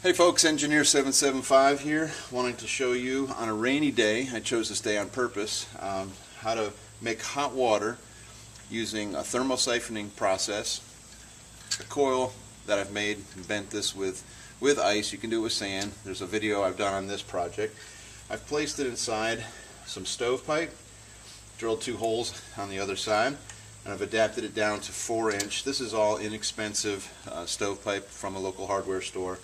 Hey folks, Engineer 775 here, wanting to show you on a rainy day, I chose this day on purpose, how to make hot water using a thermosiphoning process. The coil that I've made and bent this with ice. You can do it with sand. There's a video I've done on this project. I've placed it inside some stovepipe, drilled 2 holes on the other side, and I've adapted it down to 4-inch. This is all inexpensive stovepipe from a local hardware store,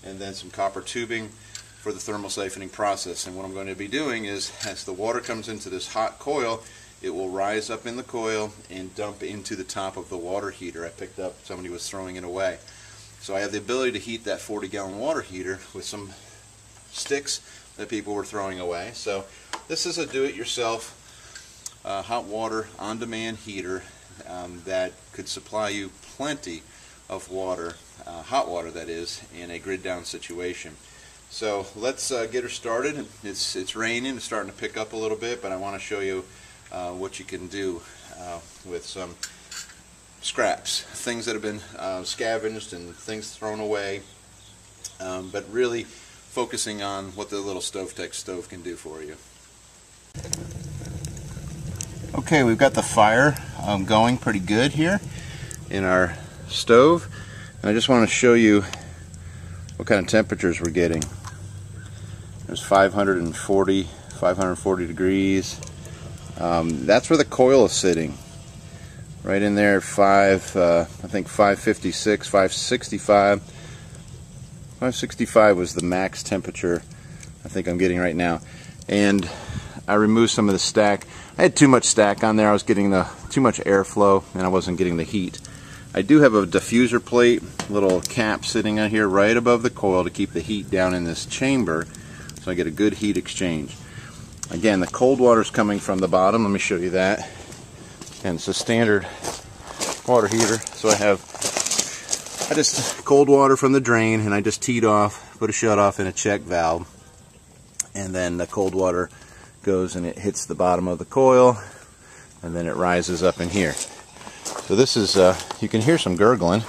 and then some copper tubing for the thermosiphoning process. And what I'm going to be doing is, as the water comes into this hot coil, it will rise up in the coil and dump into the top of the water heater I picked up. Somebody was throwing it away. So I have the ability to heat that 40-gallon water heater with some sticks that people were throwing away. So this is a do-it-yourself hot water on-demand heater that could supply you plenty of water, hot water that is, in a grid-down situation. So let's get her started. It's raining, it's starting to pick up a little bit, but I want to show you what you can do with some scraps, things that have been scavenged and things thrown away, but really focusing on what the little StoveTech stove can do for you. Okay, we've got the fire going pretty good here in our stove, and I just want to show you what kind of temperatures we're getting. There's 540 degrees. That's where the coil is sitting, right in there. I think 556, 565. 565 was the max temperature I think I'm getting right now. And I removed some of the stack. I had too much stack on there. I was getting too much airflow, and I wasn't getting the heat. I do have a diffuser plate, little cap sitting on here right above the coil to keep the heat down in this chamber, so I get a good heat exchange. Again, the cold water is coming from the bottom. Let me show you that. And it's a standard water heater, so I just cold water from the drain, and I just teed off, put a shut off and a check valve, and then the cold water goes and it hits the bottom of the coil, and then it rises up in here. So this is, you can hear some gurgling.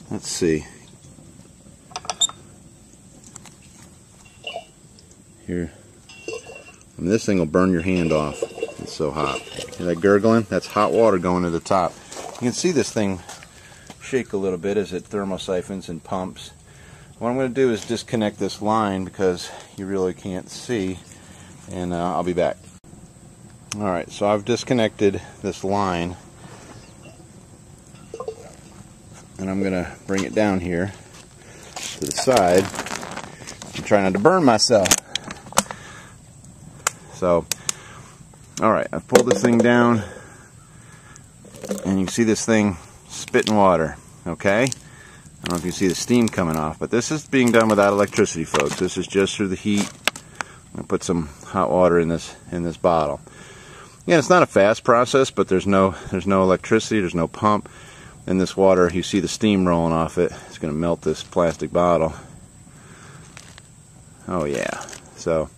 Let's see. Here. I mean, this thing will burn your hand off. It's so hot. Hear that gurgling? That's hot water going to the top. You can see this thing shake a little bit as it thermosiphons and pumps. What I'm going to do is disconnect this line because you really can't see, and I'll be back. Alright, so I've disconnected this line, and I'm going to bring it down here to the side and try not to burn myself. So, alright, I've pulled this thing down, and you can see this thing spitting water, okay? I don't know if you see the steam coming off, but this is being done without electricity, folks. This is just through the heat. I'm going to put some hot water in this bottle. Again, it's not a fast process, but there's no electricity, there's no pump. And this water, you see the steam rolling off it. It's going to melt this plastic bottle. Oh yeah. So,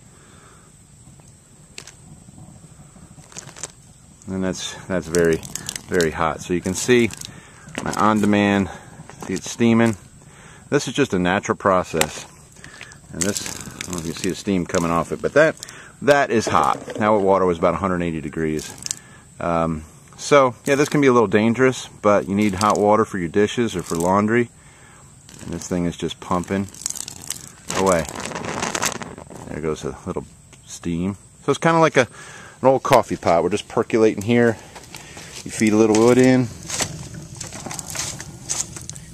and that's very, very hot. So you can see my on-demand, see it's steaming. This is just a natural process. And this, I don't know if you see the steam coming off it, but that is hot. That water was about 180 degrees. So, yeah, this can be a little dangerous, but you need hot water for your dishes or for laundry. And this thing is just pumping away. There goes a little steam. So it's kind of like an old coffee pot. We're just percolating here. You feed a little wood in.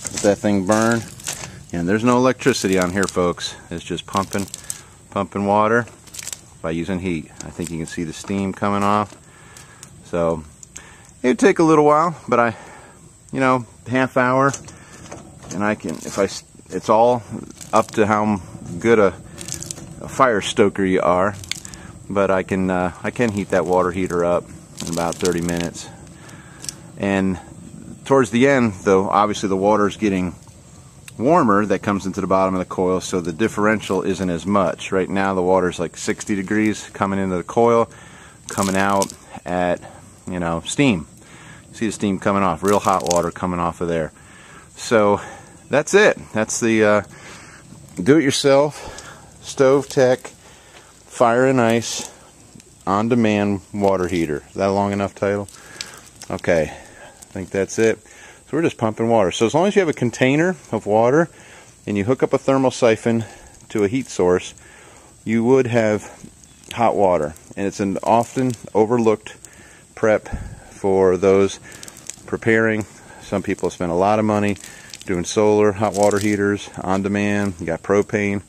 Let that thing burn. And there's no electricity on here, folks. It's just pumping water by using heat. I think you can see the steam coming off. So it would take a little while, but half hour, and it's all up to how good a fire stoker you are, but I can heat that water heater up in about 30 minutes. And towards the end, though, obviously the water is getting warmer that comes into the bottom of the coil, so the differential isn't as much. Right now the water is like 60 degrees coming into the coil, coming out at steam. See the steam coming off, real hot water coming off of there. So that's it. That's the do-it-yourself stove tech fire and ice on-demand water heater. Is that a long enough title? Okay, I think that's it. So we're just pumping water. So as long as you have a container of water and you hook up a thermal siphon to a heat source, you would have hot water. And it's an often overlooked prep for those preparing. Some people spend a lot of money doing solar hot water heaters on demand. You got propane.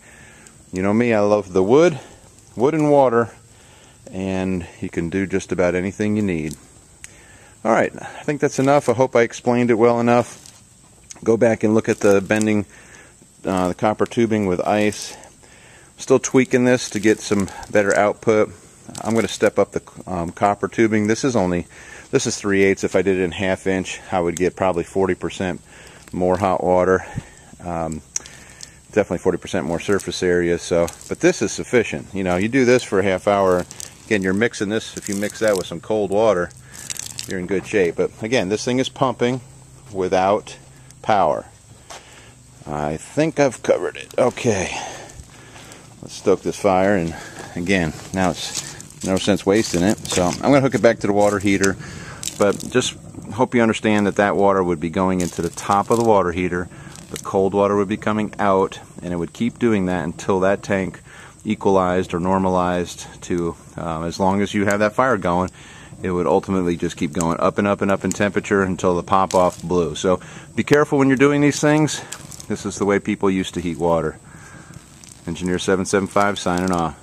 You know me, I love the wood and water, and you can do just about anything you need. Alright, I think that's enough. I hope I explained it well enough. Go back and look at the bending the copper tubing with ice. Still tweaking this to get some better output. I'm going to step up the copper tubing. This is 3/8. If I did it in 1/2 inch, I would get probably 40% more hot water. Definitely 40% more surface area. So, but this is sufficient. You know, you do this for a half hour. Again, you're mixing this. If you mix that with some cold water, you're in good shape. But again, this thing is pumping without power. I think I've covered it. Okay, let's stoke this fire, and again, now it's no sense wasting it. So I'm going to hook it back to the water heater, but just hope you understand that that water would be going into the top of the water heater. The cold water would be coming out, and it would keep doing that until that tank equalized or normalized to, as long as you have that fire going, it would ultimately just keep going up and up and up in temperature until the pop-off blew. So be careful when you're doing these things. This is the way people used to heat water. Engineer 775 signing off.